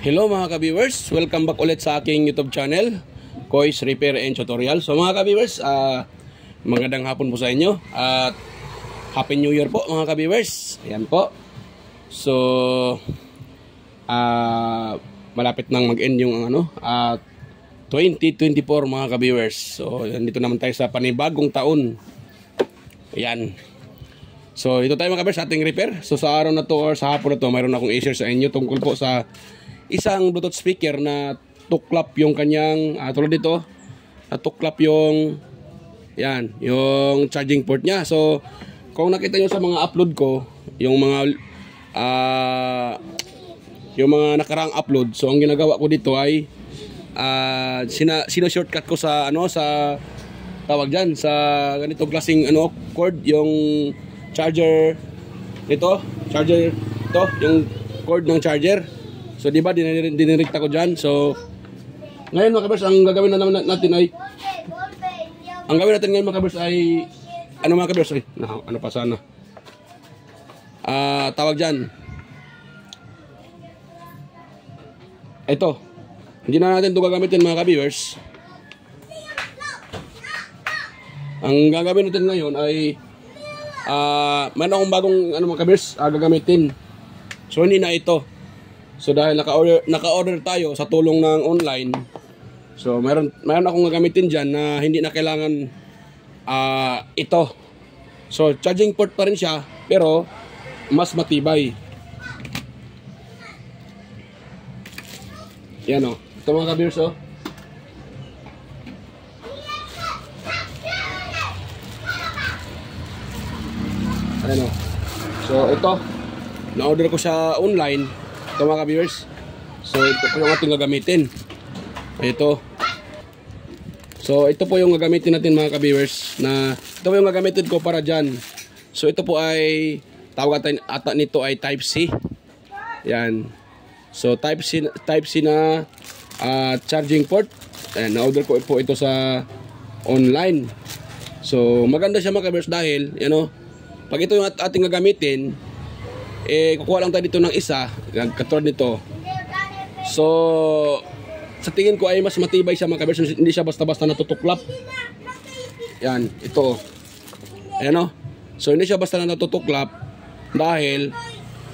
Hello mga ka-viewers, welcome back ulit sa aking YouTube channel, Kois Repair and Tutorial. So mga ka-viewers, magandang hapon po sa inyo at Happy New Year po mga ka-viewers. Ayan po. So malapit nang mag-end yung 2024 mga ka-viewers. So dito naman tayo sa panibagong taon. Ayan. So ito tayo mga ka-viewers sa ating repair. So sa araw na to or sa hapon na to, mayroon akong i-share sa inyo tungkol po sa isang Bluetooth speaker na tuklap yung kanyang tulad dito, tuklap yung yung charging port niya. So kung nakita niyo sa mga upload ko, yung mga nakaraang upload, so ang ginagawa ko dito ay sino-shortcut ko sa sa tawag diyan sa ganito klaseng cord, yung charger nito, yung cord ng charger. So di ba dinirekta ko diyan. So ngayon mga kabers, ang gagawin na naman natin ay ngayon mga kabers ay mga kabers ay ano pa sana tawag diyan. Ito, hindi na natin ito gagamitin mga kabers. Ang gagawin natin ngayon ay mayroon akong bagong mga kabers gagamitin. So hindi na ito. So dahil naka-order tayo sa tulong ng online, so meron akong gagamitin diyan na hindi na kailangan ito. So charging port pa rin siya pero mas matibay. Yan o. Ito mga ka-viewers o. Ayan o. So ito, na-order ko sa online. Ito mga ka-viewers. So ito po yung ating gagamitin. Ito. So ito po yung gagamitin natin mga ka-viewers, na ito po yung gagamitin ko para dyan. So ito po ay tawag ata nito ay Type C. Yan. So Type C na charging port. Ayan, na-order ko po ito sa online. So maganda siya mga ka-viewers dahil pag ito yung ating gagamitin, kukuha lang tayo dito ng isa, katulad nito. So sa tingin ko ay mas matibay siya mga ka-viewers, hindi siya basta-basta natutuklap. Yan, ito. Ayan o. So hindi siya basta natutuklap dahil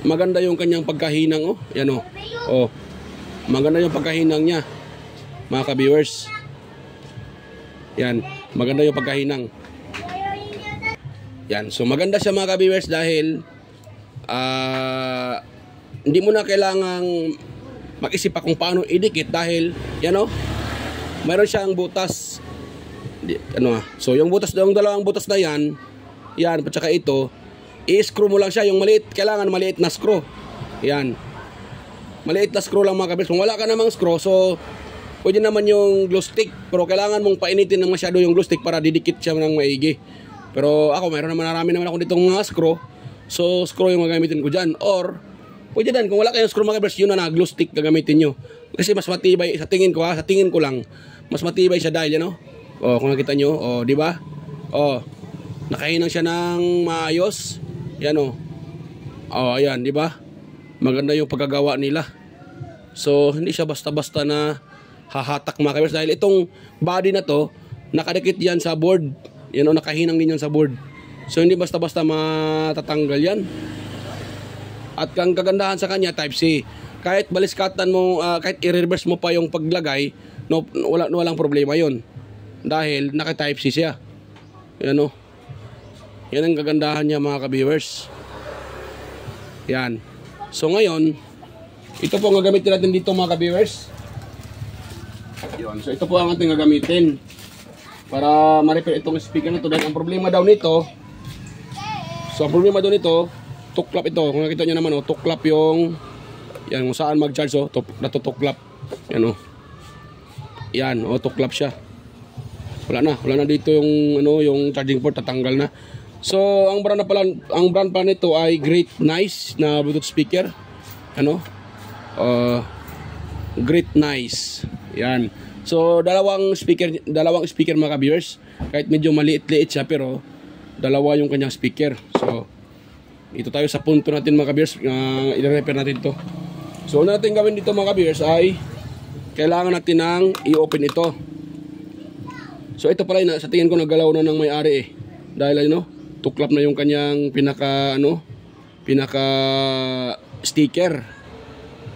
maganda yung kanyang pagkahinang o. Yan o. O. Maganda yung pagkahinang niya mga ka-viewers. Yan, maganda yung pagkahinang. Yan, so maganda siya mga ka-viewers dahil hindi mo na kailangang mag-isip pa kung paano idikit dahil mayroon siyang butas. So yung dalawang butas na yan at saka ito, i-screw mo lang siya. Yung maliit, kailangan maliit na screw. Yan, maliit na screw lang mga kabels. Kung wala ka namang screw, so pwede naman yung glue stick, pero kailangan mong painitin ng masyado yung glue stick para didikit siya ng maigi. Pero ako, marami naman ako ditong mga screw. So screw yung gagamitin ko dyan. Or pwede din, kung wala kayong screw mga kabers, yun na glue stick gagamitin nyo. Kasi mas matibay, sa tingin ko lang, mas matibay siya dahil kung nakita nyo, di ba? Nakahinang siya ng maayos. Yan ayan, di ba? Maganda yung pagkagawa nila. So hindi siya basta-basta na hahatak mga kabers dahil itong body na to nakadikit yan sa board. Nakahinang din yan sa board. So hindi basta-basta matatanggal yan. At ang kagandahan sa kanya, Type C. Kahit baliskatan mo, kahit i-reverse mo pa yung paglagay, walang problema yon. Dahil naka-Type C siya. Yan Yan ang kagandahan niya mga ka-viewers. Yan. So ngayon, ito po ang gagamitin natin dito mga ka-viewers. So ito po ang ating gagamitin para ma-repair itong speaker nito. Dahil ang problema daw nito, tuklap ito. Kung nakita nyo naman tuklap yung kung saan mag-charge natutuklap. Yan tuklap siya. Wala na dito yung charging port, tatanggal na. So ang brand pa nito ay Great Nice na Bluetooth speaker. Great Nice. Yan. So dalawang speaker mga ka-viewers. Kahit medyo maliit-liit siya pero dalawa yung kanyang speaker. So ito tayo sa punto natin mga ka-viewers, i-repair natin to. So una natin gawin dito mga ka-viewers ay kailangan natin nang i-open ito. So ito pala sa tingin ko naggalaw na ng may-ari eh. Dahil tuklap na yung kanyang pinaka sticker.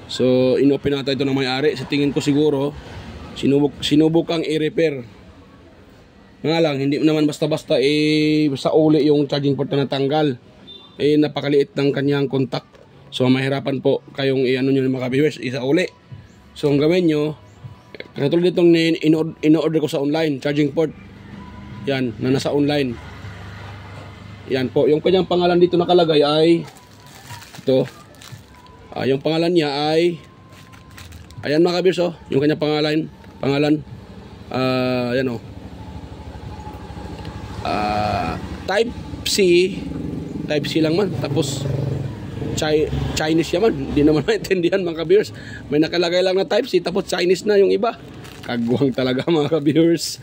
So inopen natin ito ng may-ari. Sa tingin ko siguro sinubukang i-repair. Nga lang hindi naman basta-basta sa uli yung charging port na natanggal. Napakaliit ng kanyang contact. So mahirapan po kayong nyo mga viewers isa uli. So ang gawin nyo, katulad itong in-order ko sa online, charging port. Yan, na nasa online. Yan po, yung kanyang pangalan dito nakalagay ay ito. Yung pangalan niya ay ayan mga ka-viewers yung kanyang pangalan yan Type C lang man, tapos Chinese yaman, hindi naman maintindihan mga ka-viewers. May nakalagay lang na Type C tapos Chinese na yung iba. Kagwang talaga mga ka-viewers.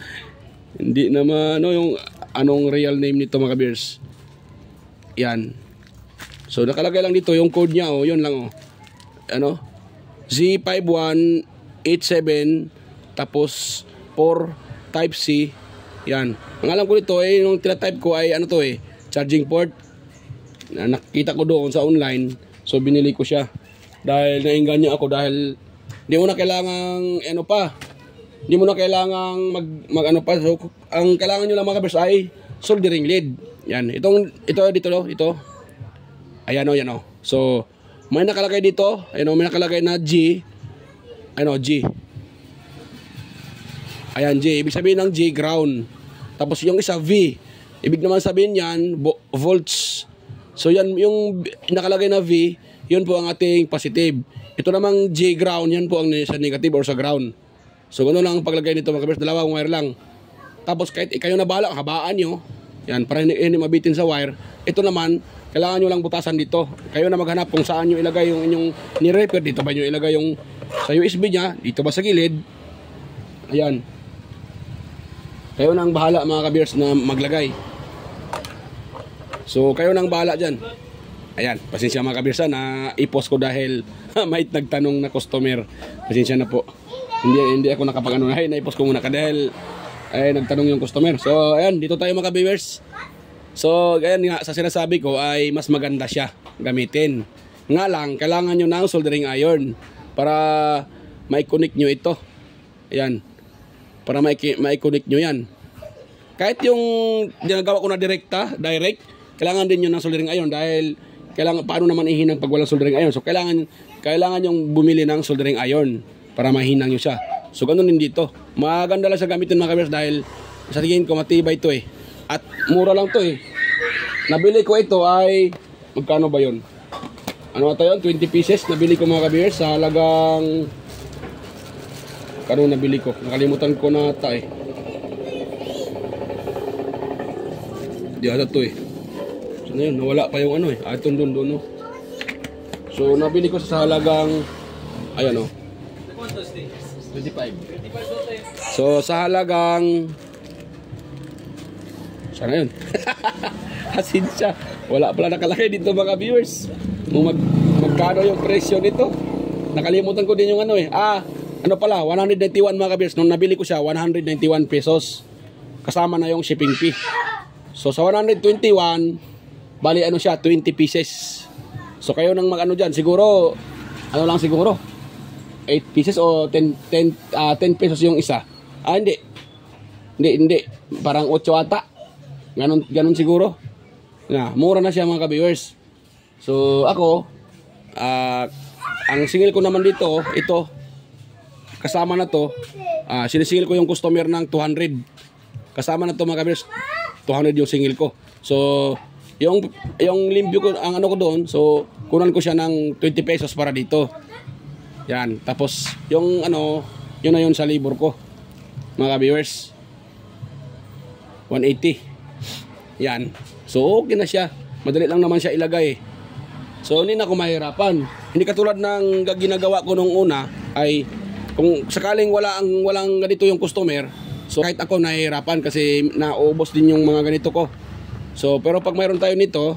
Hindi naman yung anong real name nito mga ka-viewers. Yan. So nakalagay lang dito yung code niya yun lang Z5187 tapos 4 Type C. Yan. Ang alam ko dito yung tinatype ko ay charging port. Nakita ko doon sa online, so binili ko siya dahil nainganyo ako dahil hindi mo na kailangang hindi mo na kailangang mag pa. So ang kailangan nyo lang mga ka-viewers ay soldering lead. Yan, ito ayan so may nakalagay dito, may nakalagay na G, G, ayan G, ibig sabihin ng G ground, tapos yung isa V, ibig naman sabihin yan volts. So yan yung nakalagay na V, yun po ang ating positive. Ito namang J ground, yan po ang sa negative or sa ground. So ganoon lang ang paglagay nito mga ka-viewers, dalawang wire lang. Tapos kahit kayo na bahala, habaan nyo, yan, para hindi mabitin sa wire. Ito naman, kailangan nyo lang butasan dito. Kayo na maghanap kung saan nyo ilagay yung inyong ni-repair. Dito ba nyo ilagay yung sa USB nya, dito ba sa gilid. Ayan. Kayo nang bahala mga ka-viewers na maglagay. So kayo nang bahala dyan. Ayan, pasensya mga ka-viewers na i-post ko dahil may nagtanong na customer. Pasensya na po. Hindi ako nakapag-ano na i-post ko muna dahil nagtanong yung customer. So ayan, dito tayo mga ka-viewers. So ayan nga, sa sinasabi ko ay mas maganda siya gamitin. Nga lang, kailangan nyo ng soldering iron para ma-connect nyo ito. Ayan, para ma-connect nyo yan. Kahit yung ginagawa ko na direct, kailangan din yun ng soldering iron dahil paano naman ihinang pag walang soldering iron. So kailangan yung bumili ng soldering iron para mahinang nyo siya. So ganun din dito. Maganda lang sa gamitin mga ka-viewers dahil sa tingin ko matibay ito at mura lang to Nabili ko ito ay magkano ba yun? Ano ito yun? 20 pieces nabili ko mga ka-viewers sa halagang kano nabili ko? Nakalimutan ko na ata Di ata to So na yun, nawala pa yung itong doon So nabili ko sa halagang ayan 25. So sa halagang sana yun. Asin siya. Wala pala nakalagay dito mga viewers. Magkano yung presyo nito. Nakalimutan ko din yung ano pala 191 mga viewers. Nung nabili ko siya 191 pesos. Kasama na yung shipping fee. So sa 121 bali siya 20 pieces. So kayo nang dyan siguro lang siguro 8 pieces o 10 pesos yung isa. Hindi. Parang 8 ata. Ganon siguro. Mura na siya mga ka-viewers. So ako, ang singil ko naman dito, ito, kasama na to, sinisingil ko yung customer ng 200. Kasama na to mga ka-viewers, 200 yung singil ko. So, yung limpyo ko, ang ko doon, so, kunan ko siya ng 20 pesos para dito. Yan, tapos yung yun na yun sa labor ko mga viewers 180. Yan, so okay na siya, madali lang naman siya ilagay. So hindi na ako mahirapan. Hindi katulad ng ginagawa ko nung una ay kung sakaling walang ganito yung customer, so kahit ako nahihirapan kasi naubos din yung mga ganito ko. So pero pag mayroon tayo nito,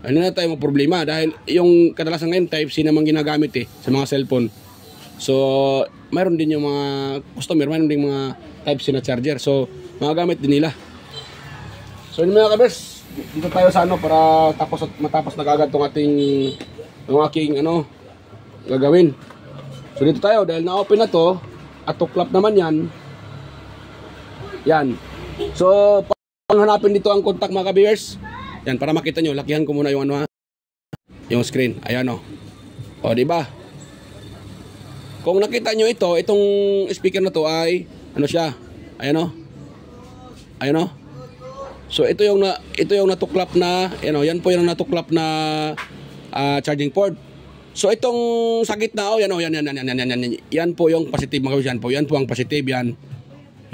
Ano na tayo problema dahil yung kadalasan ngayon Type-C naman ginagamit sa mga cellphone. So, mayroon din yung mga customer, mayroon din mga Type-C na charger. So, magagamit din nila. So, yun mga kabers, dito tayo sa para matapos na kagad itong aking gagawin. So, dito tayo dahil na-open na to at tuklap naman yan. Yan. So, hanapin dito ang contact mga kabers. Yan, para makita nyo, lakihan ko muna yung yung screen. Ayan o, di ba? Kung nakita nyo itong speaker na to ay siya? Ayan o. Ayan o. So ito yung natuklap na, yan po yung natuklap na charging port. So itong sa gitna yan po yung positive mga kabers, yan po ang positive yan.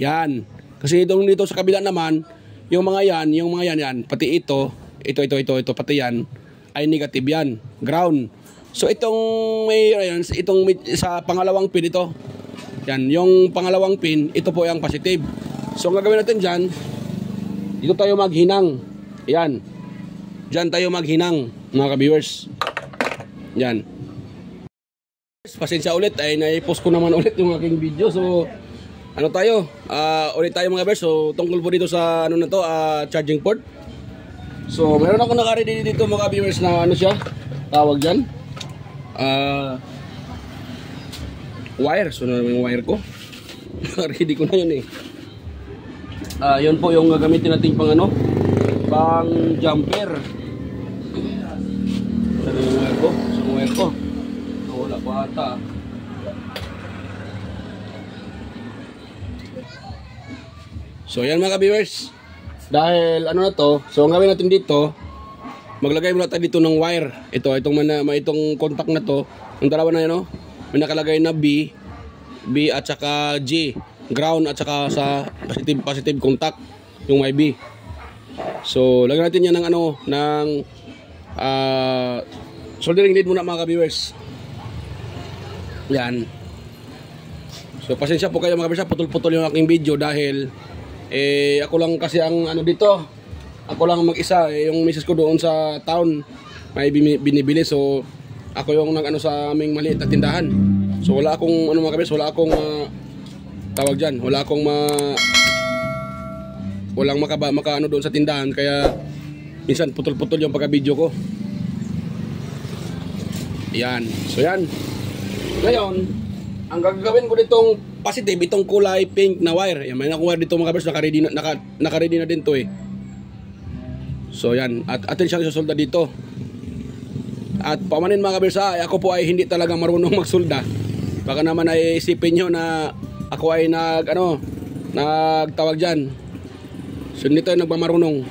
Yan. Kasi dito sa kabila naman, yung mga yan, pati ito, pati yan, ay negative yan, ground. So itong sa pangalawang pin ito, yan, yung pangalawang pin, ito po yung positive. So ang gagawin natin dyan, dito tayo maghinang, yan, dyan tayo maghinang, mga ka-viewers, yan. Pasensya ulit, ay naipost ko naman ulit yung aking video, so ulit tayo mga viewers. So tungkol po dito sa charging port. So meron ako naka-ready dito mga viewers na siya, tawag dyan wire. So yung wire ko ready ko na yun yun po yung gagamitin natin pang jumper. Saan yung wire ko? Wala pa ata. So yan mga viewers, dahil na to, so ang gawin natin dito, maglagay muna tayo dito ng wire. Itong contact na to, yung dalawa na yan may nakalagay na B at saka G, ground at saka sa positive contact, yung may B. So lagyan natin yan ng soldering lead muna mga viewers. Yan. So pasensya po kayo mga viewers, putol-putol yung aking video dahil ako lang kasi ang dito. Ako lang mag-isa. Yung misis ko doon sa town may binibili. So ako yung sa aming maliit na tindahan. So wala akong mga kabis, wala akong tawag diyan. Wala akong walang maka doon sa tindahan, kaya minsan putol-putol yung pagka-video ko. Yan. So yan. Ngayon, ang gagawin ko ditong positive, itong kulay pink na wire. Yan, may nakuha dito mga kabers, naka-ready na din to So yan, at atin siyang susolda dito. At pamanin mga kabers, ako po ay hindi talaga marunong magsolda. Baka naman ay isipin nyo na ako ay nagtawag dyan. So dito ay nagmamarunong.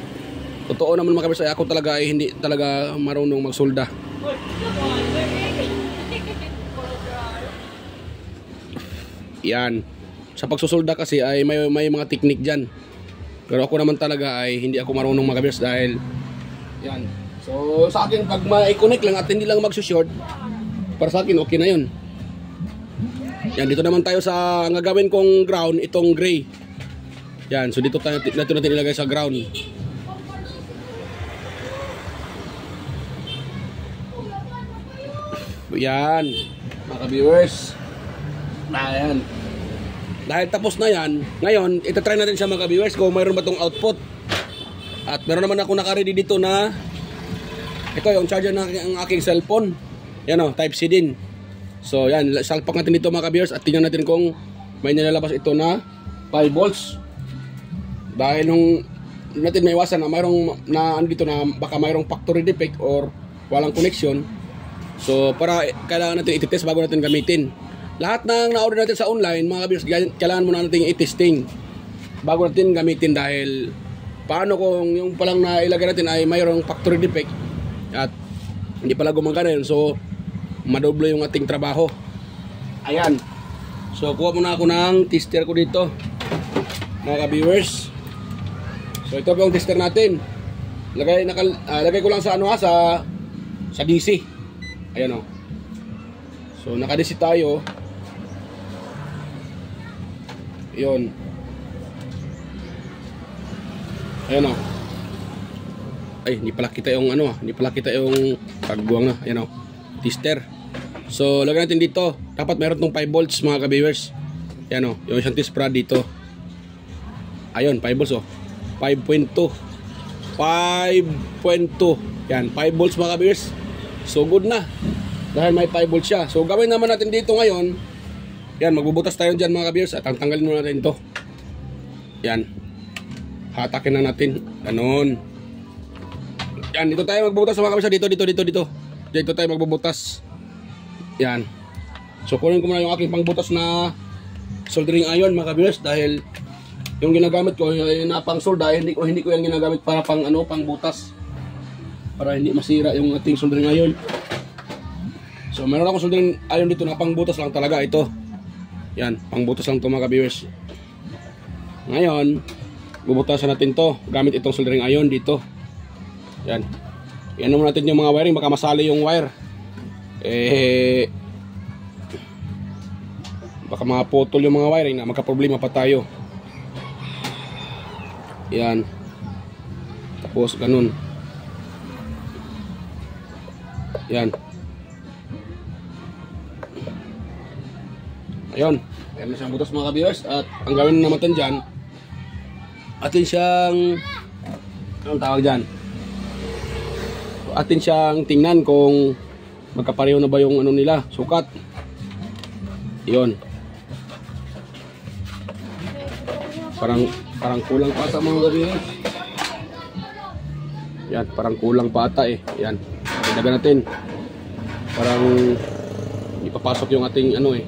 Totoo naman mga kabers, ako talaga ay hindi talaga marunong magsolda. Yan. Sa pagsusolda kasi ay may mga technique dyan. Pero ako naman talaga ay hindi ako marunong mga kabers dahil yan. So sa akin pag ma-connect lang at hindi lang magsushort, para sa akin okay na yun. Yan, dito naman tayo sa gagawin kong ground, itong gray. Yan, so dito natin ilagay sa ground. Yan, mga viewers. Ayan. Dahil tapos na yan, ngayon, itatry natin siya mga viewers kung mayroon ba itong output. At meron naman ako naka-ready dito na ito yung charger ng aking cellphone. Yan Type-C din. So yan, salpak natin dito mga viewers at tingnan natin kung may nilalabas ito na 5 volts. Dahil nung natin may iwasan na mayroong dito na baka mayroong factory defect or walang connection. So para kailangan natin i-test bago natin gamitin. Lahat ng na-order natin sa online, mga viewers, kailangan muna natin i-testing bago natin gamitin dahil paano kung yung palang na ilagay natin ay mayroong factory defect at hindi pala gumagana yun. So madoble yung ating trabaho. Ayan. So kuha muna ako ng tester ko dito mga viewers. So ito po yung tester natin. Lagay ko lang sa sa DC. Ayan So naka-DC tayo. Yun. Ayan Ay, hindi pala kita yung ano, hindi pala kita yung pagbuwang na, ayan o, tester. So, lagyan natin dito. Dapat meron tong 5 volts mga ka-viewers. Ayan o, yung isang test prod dito. Ayun, 5 volts o. 5.2. 5.2. Yan, 5 volts mga ka-viewers. So, good na. Dahil may 5 volts siya. So, gawin naman natin dito ngayon. Yan, magbubutas tayo dyan mga ka-viewers. At tanggalin muna natin to. Yan. Hatakin na natin. Ganon. Yan, dito tayo magbubutas mga ka-viewers. Dito tayo magbubutas. Yan. So, kunin ko muna yung aking pangbutas na soldering iron mga ka-viewers. Dahil yung ginagamit ko ay napang solda. Hindi ko yan ginagamit para pang butas. Para hindi masira yung ating soldering iron. So, meron akong soldering iron dito na pang butas lang talaga ito. Yan, pang butas lang ito mga ka-viewers. Ngayon, bubutasan natin to gamit itong soldering iron dito. Yan. Yan naman natin yung mga wiring, baka masali yung wire. Baka maputol yung mga wiring na magka-problema pa tayo. Yan. Tapos ganun. Yan. Ayun. Ayan na siyang butas mga ka-viewers. At ang gawin naman natin dyan, atin siyang, anong tawag dyan? Atin siyang tingnan kung magkapareho na ba yung ano nila, sukat. Yun. Parang kulang pa ata mga ka-viewers. Yan, parang kulang pa ata eh. Yan. Dagdagan natin. Parang hindi papasok yung ating ano eh.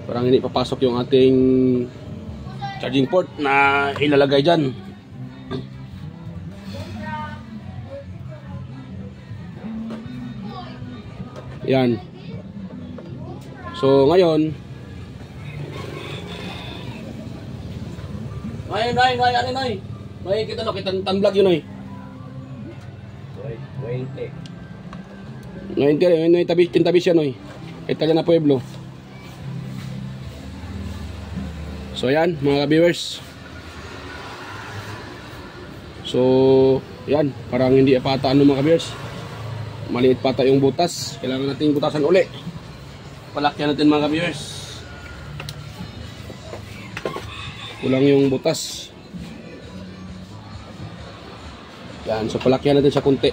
Parang hindi papasok yung ating charging port na ilalagay dyan. Yan. So ngayon, May kita tan-vlog yun ay. 20. May tabi siya noy. Kita na Pueblo. So yan mga viewers. So yan, parang hindi pata ano mga viewers. Maliit pata yung butas. Kailangan natin butasan uli. Palakyan natin mga viewers. Kulang yung butas. Yan, so palakyan natin sa kunti.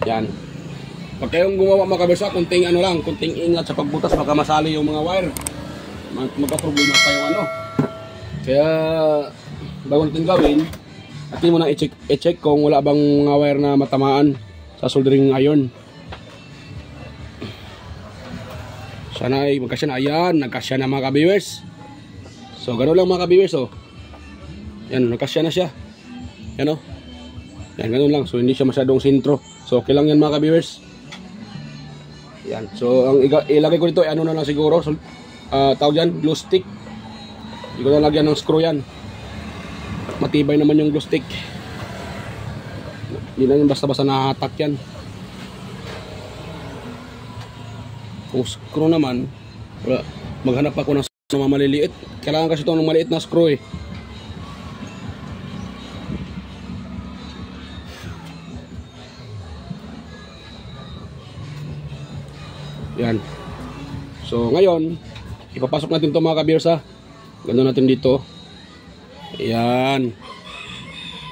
Yan. Pag kayong gumawa mga kabisa, kunting ano lang, kunting ingat sa pagbutas, baka masali yung mga wire. Magka-problema pa yung ano. Kaya bago natin gawin, atin muna i-check kung wala bang mga wire na matamaan sa soldering iron. Sana ay magkasya na. Ayan, nagkasya na mga ka-viewers. So gano'n lang mga ka-viewers oh. Yan, nagkasya na siya. Yan oh. Yan, gano'n lang. So hindi siya masyadong sintro. So okay lang yan mga ka-viewers. Yan. So ang ilagay ko dito ay ano na lang siguro. So, tawag yan, glue stick. Hindi ko na lagyan ng screw yan. Matibay naman yung glue stick. Hindi na yung basta-basta nahatak yan. Kung screw naman, maghanap ako ng mga maliliit. Kailangan kasi ito ng maliit na screw eh. Yan. So ngayon, ipapasok natin ito mga ka-viewers ha. Ganoon natin dito. Ayan.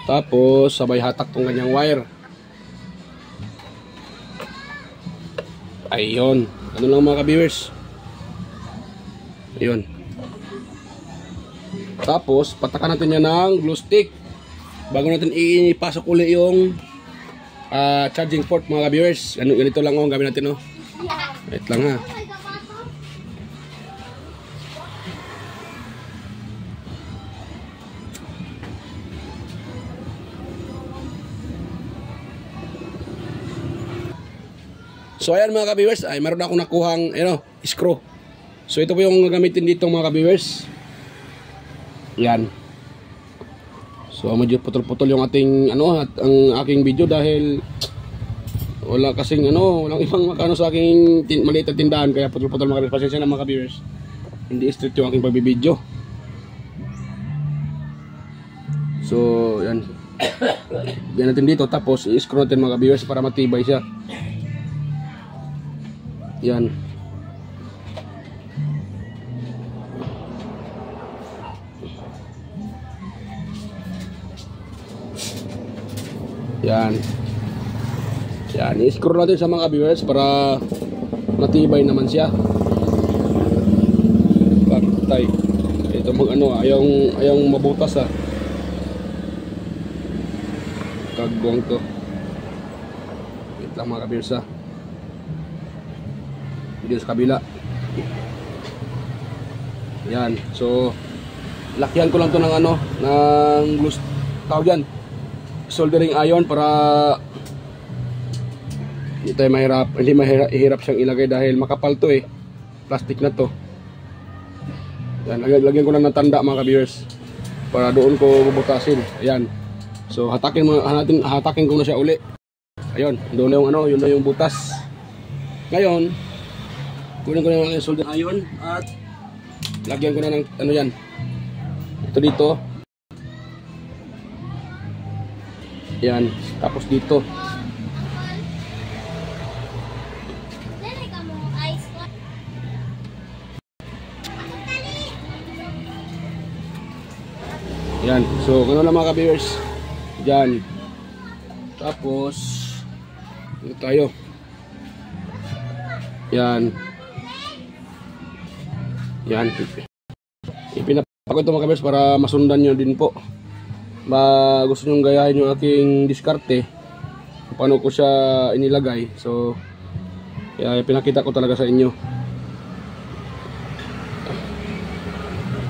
Tapos sabay hatak tong kanyang wire. Ayun. Ano lang mga ka-viewers. Ayun. Tapos patakan natin yan ng glue stick bago natin ipasok uli yung charging port mga ka-viewers. Ganito lang ang gawin natin oh. Wait lang ha. So ayan mga ka-viewers, ay meron akong nakuhang screw. So ito po yung gagamitin dito mga ka-viewers. Yan. So medyo putol-putol yung ating at ang aking video dahil wala kasing walang ibang makano sa aking maliit na tindahan kaya putol-putol mga ka-viewers. Pasensya na mga ka-viewers. Hindi strict yung aking pagbibideo. So, yan. Yan natin dito. Tapos, i-screw natin mga viewers para matibay siya. Yan. Yan. Yan. I-screw natin sa mga viewers para matibay naman siya. Patay. Ito mag ano, ayaw mabutas ah. Kagwang to. Wait lang mga kabirsa. Dito sa kabila. Yan. So, lakyan ko lang to ng ano, ng glue, tawag yan, soldering iron para hindi tayo mahirap siyang ilagay dahil makapal to eh. Plastic na to. Yan, lagyan ko lang ng tanda mga ka-viewers para doon ko bubutasin. Ayan. So hatakin ko na siya uli. Ayun, doon na yung ano, yun na yung butas. Ngayon, kunin ko na yung solder iron at lagyan ko na ng ano yan. Ito dito. Yan, tapos dito. Yan, so gano'n lang mga ka-viewers. Yan. Tapos dito tayo. Yan. Yan. Ipinapako ito mga ka-viewers para masundan nyo din po. Gusto nyo gayahin yung aking diskarte, paano ko siya inilagay. So kaya pinakita ko talaga sa inyo.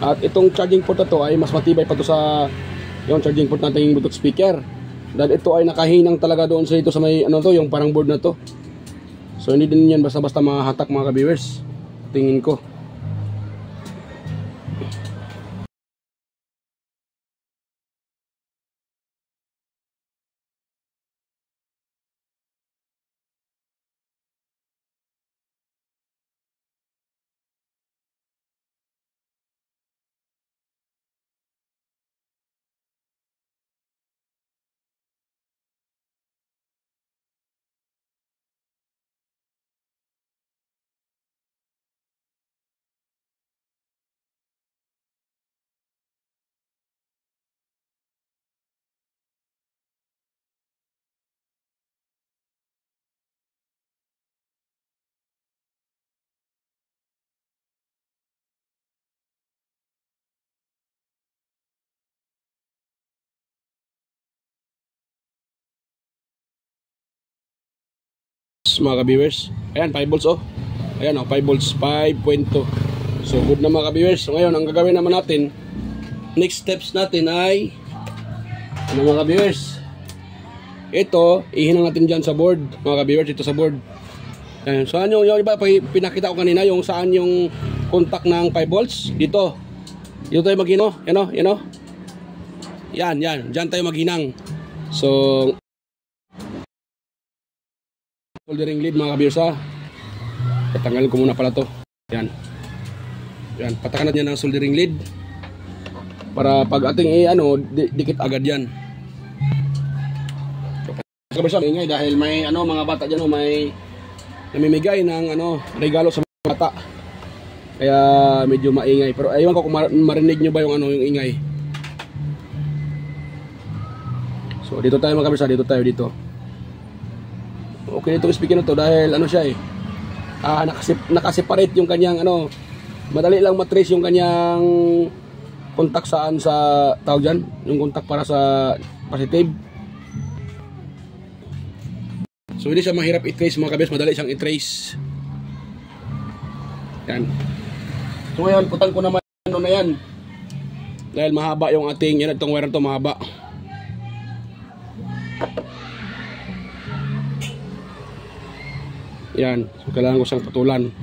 At itong charging port na to ay mas matibay pa to sa yung charging port nating Bluetooth speaker. Dahil ito ay nakahinang talaga doon sa ito sa may ano to, yung parang board na to. So hindi din yan basta-basta mahatak mga ka-viewers. Tingin ko. Mga ka-viewers, ayan 5 volts oh. Ayan oh, 5 volts, 5.2. So good na mga ka-viewers. So ngayon ang gagawin naman natin, next steps natin ay ano mga ka-viewers, ito ihinang natin dyan sa board mga ka-viewers. Ito sa board. Ayan, saan yung iba pinakita ko kanina, yung saan yung contact ng 5 volts. Dito tayo maghino. Yan oh. Yan, dyan tayo maghinang. So soldering lead mga ka-viewers ha. Tatanggalin ko muna pala to. Yan, patakan natin yan ng soldering lead para pag ating dikit agad yan. So, ka-viewers, ingay dahil may mga bata dyan may namimigay ng regalo sa mga bata. Kaya medyo maingay. Pero aywan ko kung marinig nyo ba yung yung ingay. So dito tayo mga ka-viewers, dito. Okay, itong speaker na to dahil siya eh, nakaseparate yung kanyang madali lang matrace yung kanyang contact saan sa tawag dyan, yung contact para sa positive. So hindi siya mahirap i-trace mga kabis, madali siyang i-trace. Yan. So ngayon, putan ko naman na yan dahil mahaba yung ating, itong wire na to mahaba. Yan, so kailangan ko siyang patulan.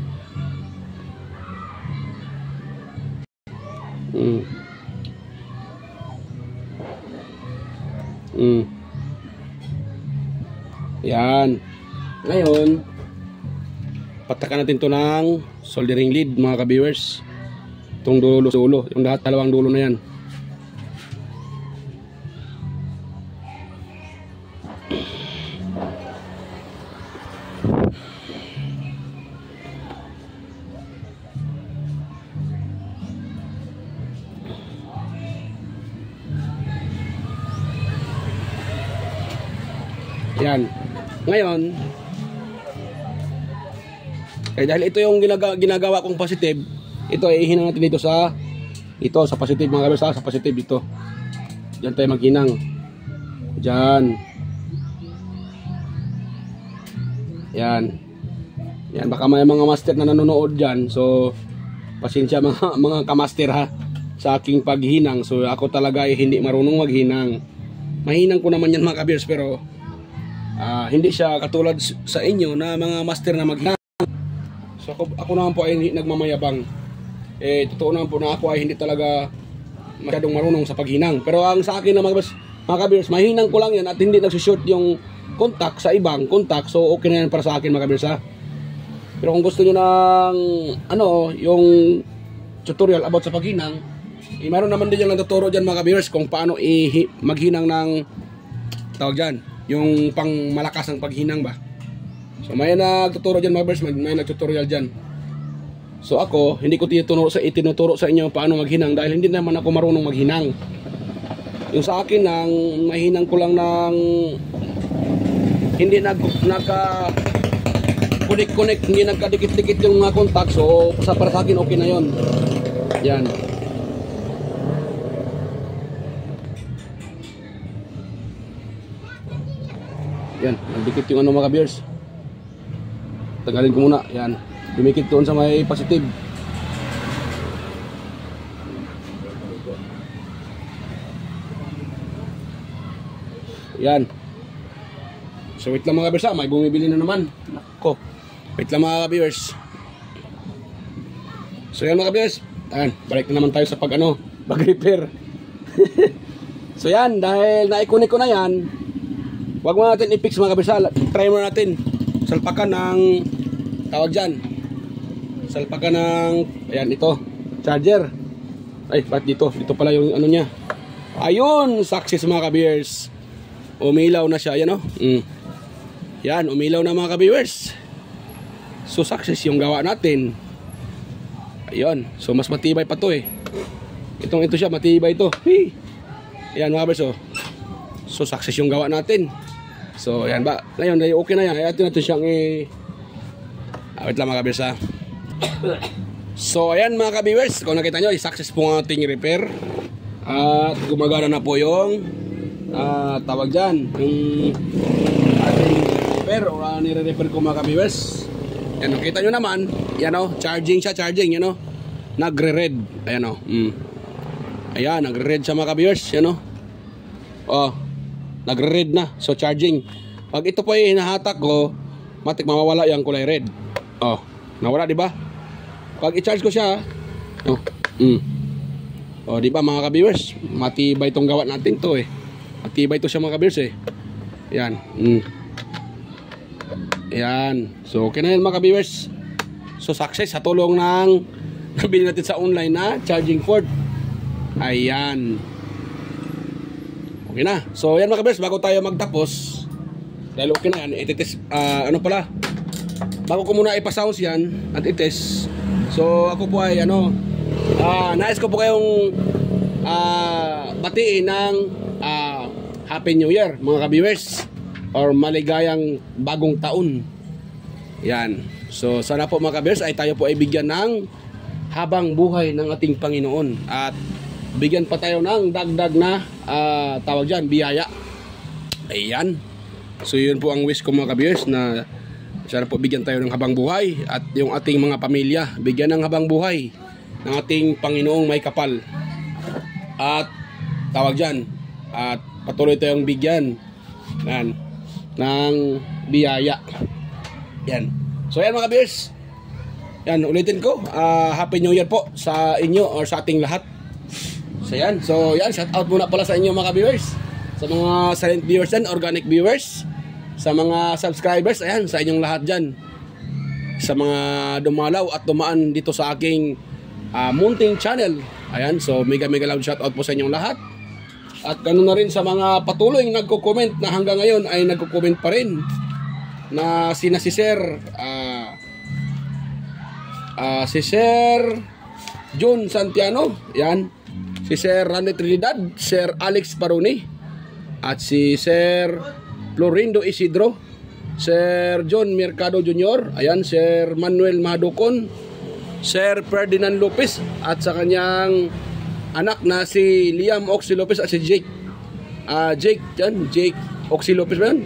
Yan. Ngayon, patakan natin to ng soldering lead mga ka-viewers. Itong dulo, yung dalawang dulo na yan. Yan. Ngayon, dahil ito yung ginagawa kong positive, ito ay ihinang natin dito sa positive mga kabiyers, sa positive dito. Diyan tayo maghinang. Diyan. Yan. Yan, baka may mga master na nanonood dyan. So, pasensya mga kamaster ha sa aking paghinang. So, ako talaga ay hindi marunong maghinang. Mahinang ko naman yan mga kabiyers, pero hindi siya katulad sa inyo na mga master na maghinang. So, ako naman po ay nagmamayabang. Totoo naman po na ako ay hindi talaga masyadong marunong sa paghinang. Pero ang sa akin na mga kabiyers, mahinang ko lang yan at hindi nagsushoot yung contact sa ibang contact. So, okay na yan para sa akin mga kabiyers ha. Pero kung gusto nyo ng yung tutorial about sa paghinang, mayroon naman din yung natuturo dyan mga kabiyers kung paano maghinang ng tawag dyan, yung pang malakas ng paghinang ba. So may nagtuturo dyan mga kabiyers, may nagtutorial dyan. So ako, hindi ko itinuturo sa inyo paano maghinang dahil hindi naman ako marunong maghinang. Yung sa akin nang mahinang ko lang ng hindi connect, hindi nagkadikit-dikit yung mga contact. So para sa akin okay na yon. Yan. Yan, nagdikit yung mga kabiyers. Tagalin ko muna. Yan, dumikit doon sa may positive. Yan. So wait lang mga kabiyers, may bumibili na naman. Nako. Wait lang mga kabiyers. So yan mga kabiyers. Ayan, balik na naman tayo sa pag-repair. So yan, dahil na-iconic ko na yan, wag mo natin i-fix mga kabiyers. Try mo natin. Salpakan ng tawag dyan. Salpakan ng, ayan, ito. Charger. Ay, ba't dito? Dito pala yung niya. Ayun, success mga kabiyers. Umilaw na siya, yan o. Yan, umilaw na mga ka-viewers. So success yung gawa natin. Ayun, so mas matibay pa to eh. Ito siya, matibay to. Yan mga ka-viewers, oh. So success yung gawa natin. So yan ba, ngayon okay na yan. Ayatin natin siyang wait lang mga ka-viewers ha. So ayan mga ka-viewers, kung nakita nyo, success po ang ating repair. At gumagana na po yung tawag dyan, yung ating repair o nire-repair ko mga ka-viewers. Yan, nakita nyo naman, yan o, charging siya, yan o, nagre-red, ayan o, ayan, nagre-red siya mga ka-viewers, yan o, nagre-red na, so charging. Pag ito po ay hinahatak ko, matik mawawala yung kulay red, nawala diba? Pag i-charge ko siya, diba mga ka-viewers, matibay itong gawa natin to eh. Matibay ito siya mga ka-viewers eh. Yan. Yan. So okay na yan mga ka-viewers. So success sa tulong ng nabili natin sa online na charging port. Ayan. Okay na. So yan mga ka-viewers, bago tayo magtapos, dahil okay na yan, ititest, bago ko muna ipasounds yan at itest. So ako po ay nais ko po kayong batiin ng Happy New Year mga ka-viewers, or maligayang bagong taon. Yan. So sana po mga ka-viewers ay tayo po ay bigyan ng habang buhay ng ating Panginoon at bigyan pa tayo ng dagdag na tawag dyan, biyaya. Ayan. So yun po ang wish ko mga ka-viewers, na sana po bigyan tayo ng habang buhay at yung ating mga pamilya bigyan ng habang buhay ng ating Panginoong may kapal. At tawag dyan, at patuloy tayong bigyan ng biyaya. Yan. So yan mga ka-viewers, yan, ulitin ko, Happy New Year po sa inyo or sa ating lahat. So yan, shout out muna pala sa inyo mga ka-viewers, sa mga silent viewers and organic viewers, sa mga subscribers, ayan, sa inyong lahat dyan, sa mga dumalaw at dumaan dito sa aking munting channel. Ayan, so mega loud shout out po sa inyong lahat. At ganoon na rin sa mga patuloy nagko-comment na hanggang ngayon ay nagko-comment pa rin, na si Sir John Santiano, yan, si Sir Randy Trinidad, Sir Alex Baroni, at si Sir Florindo Isidro, Sir John Mercado Jr., ayan, Sir Manuel Madukon, Sir Ferdinand Lopez, at sa kanyang anak na si Liam Oxy Lopez at si Jake. Jake Oxy Lopez ba yan?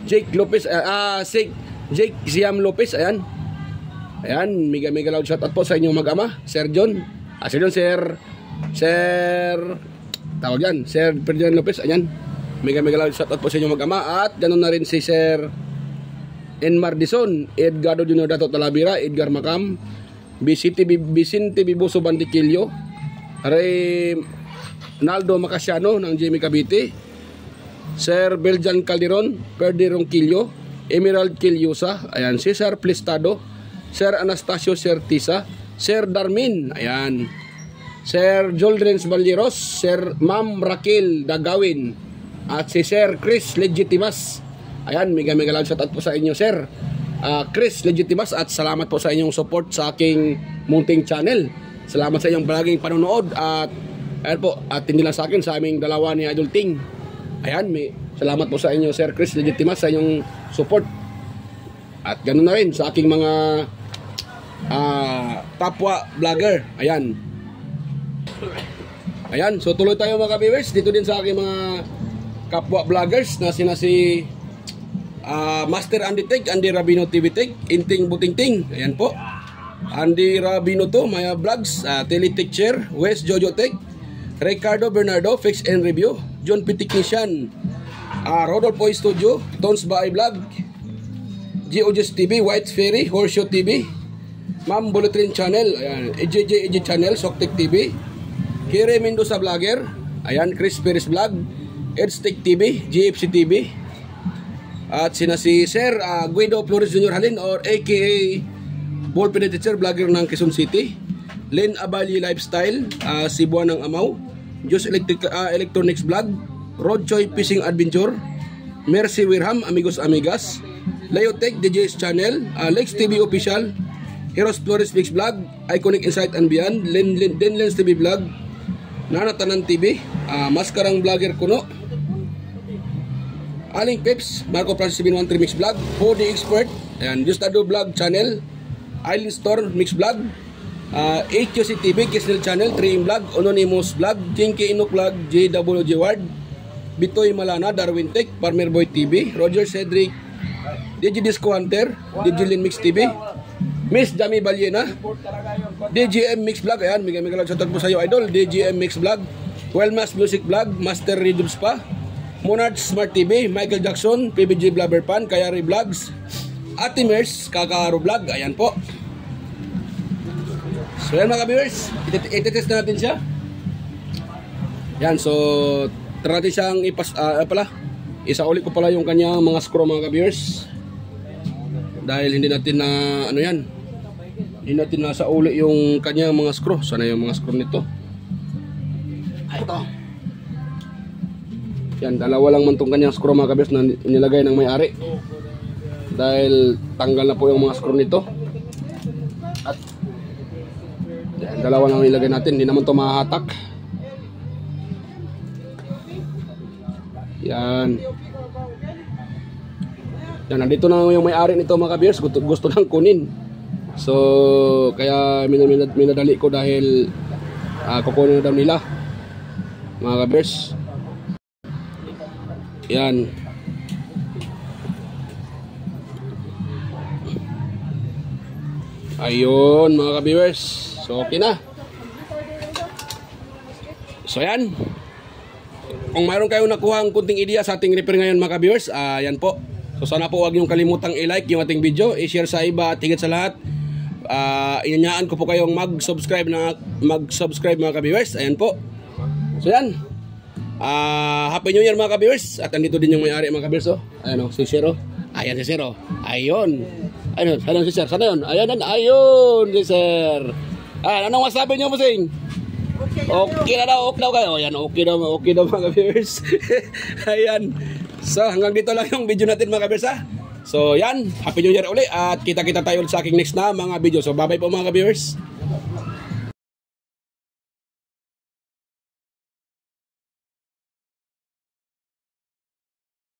Jake Lopez, Jake Siam Lopez, ayan. Ayan, mega loud shoutout po sa inyong mag-ama, Sir John. Sir tawag yan, Sir Ferdinand Lopez, ayan. Mega loud shoutout po sa inyong mag-ama. At ganoon na rin si Sir Enmar Dison, Edgardo Junior Dato Talavera, Edgar Macam, Vicente Bibuso Bandiquillo, Naldo Macasiano ng Jimmy Cavite, Sir Beljan Calderon, Perdi Ronquillo, Emerald Quillosa, ayan, Cesar Plistado, Sir Anastasio Certisa, Sir Darmin, ayan, Sir Joldrens Balleros, Sir Ma'am Raquel Dagawin, at si Sir Chris Legitimas. Ayan, mega loud shoutout po sa inyo, Sir Chris Legitimas, at salamat po sa inyong support sa aking munting channel. Salamat sa inyong palaging panonood, at ayan po, at hindi lang sa akin, sa aming dalawa ni Idol Ting. Ayan, salamat po sa inyo, Sir Chris Legitimas, sa inyong support. At ganoon na rin sa aking mga kapwa vlogger. Ayan. Ayan, so tuloy tayo mga viewers dito din sa aking mga kapwa vloggers na si Master Andy Tech, Andy Rabino TV Tech, Inting Butingting, ayan po, Andy Rabino to, Maya Vlogs, Teletech Chair, West Jojo Tech, Ricardo Bernardo, Fix and Review, John P. Technician, Rodolfo Studio, Tons Baay Vlog, GOGS TV, White Ferry, Horseshoe TV, Ma'am Bulletin Channel, ayan, EJ Channel, Soktek TV, Kire Mendoza Vlogger, ayan, Chris Perez Vlog, Edstech TV, GFC TV, at si Sir Guido Flores Jr. Halin, or aka Ball Teacher, vlogger ng Quezon City, Len Abali Lifestyle, Cebuan ng Amaw, Diyos Electronics Vlog, Rod Choi Fishing Adventure, Mercy Wirham, Amigos Amigas, Leotech DJ's Channel, Lex TV Official, Heroes Flores Mix Vlog, Iconic Insight and Beyond, Denlens TV Vlog, Nanatanan TV, Maskarang Vlogger Kuno, Aling Peps, Marco Francis 713 Mix Vlog, Hody Expert, and Justado Vlog Channel, Island Store Mix Vlog, HQC TV, Kisnel Channel, 3M Vlog, Anonymous Vlog, Jinky Inok Vlog, JWJ Ward, Bitoy Malana, Darwin Tech, Farmer Boy TV, Roger Cedric, DJ Disco Hunter, DJ Lin Mix TV, Miss Jami Balyena, DGM Mix Vlog, ayan, mega lang shoutout po sa iyo, Idol, DGM Mix Vlog, Wellmas Music Vlog, Master Rhythm Spa, Monarch Smart TV, Michael Jackson, PBG Blabber Pan, Kayari Vlogs, Atimers, Kakaro Vlog, ayan po. So yan mga viewers, itetest na natin siya. Yan, so try natin siyang isauli ko pala yung kanyang mga screw mga viewers. Dahil hindi natin na hindi natin nasa uli yung kanyang mga screw. Sana yung mga screw nito. Ay, ito. Yan, dalawa lang man itong kanyang screw mga kabiyos na nilagay ng may-ari. Dahil tanggal na po yung mga screw nito. At yan, dalawa lang nilagay natin. Hindi naman ito mahahatak. Yan. Yan, nandito na yung may-ari nito mga kabiyos. Gusto nang kunin. So, kaya minadali ko dahil kukunin na daw nila mga kabiyos. Yan. Ayun mga ka-viewers. So okay na. So yan. Kung mayroon kayong nakuha ang kunting idea sa ating repair ngayon mga ka-viewers, yan po. So sana po huwag niyong kalimutang i-like yung ating video, i-share sa iba, at higit sa lahat, inyanyaan ko po kayong mag-subscribe mga ka-viewers. Ayan po. So yan. Happy New Year mga ka-viewers. At andito din yung may-ari mga ka-viewers, oh. Ayan, oh, si Sir, oh. Ayan si Sir, oh. Ayun. Ayun, si Sir. Sana yun? Ayan, ayun si Sir. Ayan, anong masabi niyo, Musing? Okay na daw, okay daw kayo. Ayan, okay daw mga ka-viewers. Ayan. So hanggang dito lang yung video natin mga ka-viewers, ha. So yan, Happy New Year uli. At kita-kita tayo sa aking next na mga video. So bye bye po mga ka-viewers.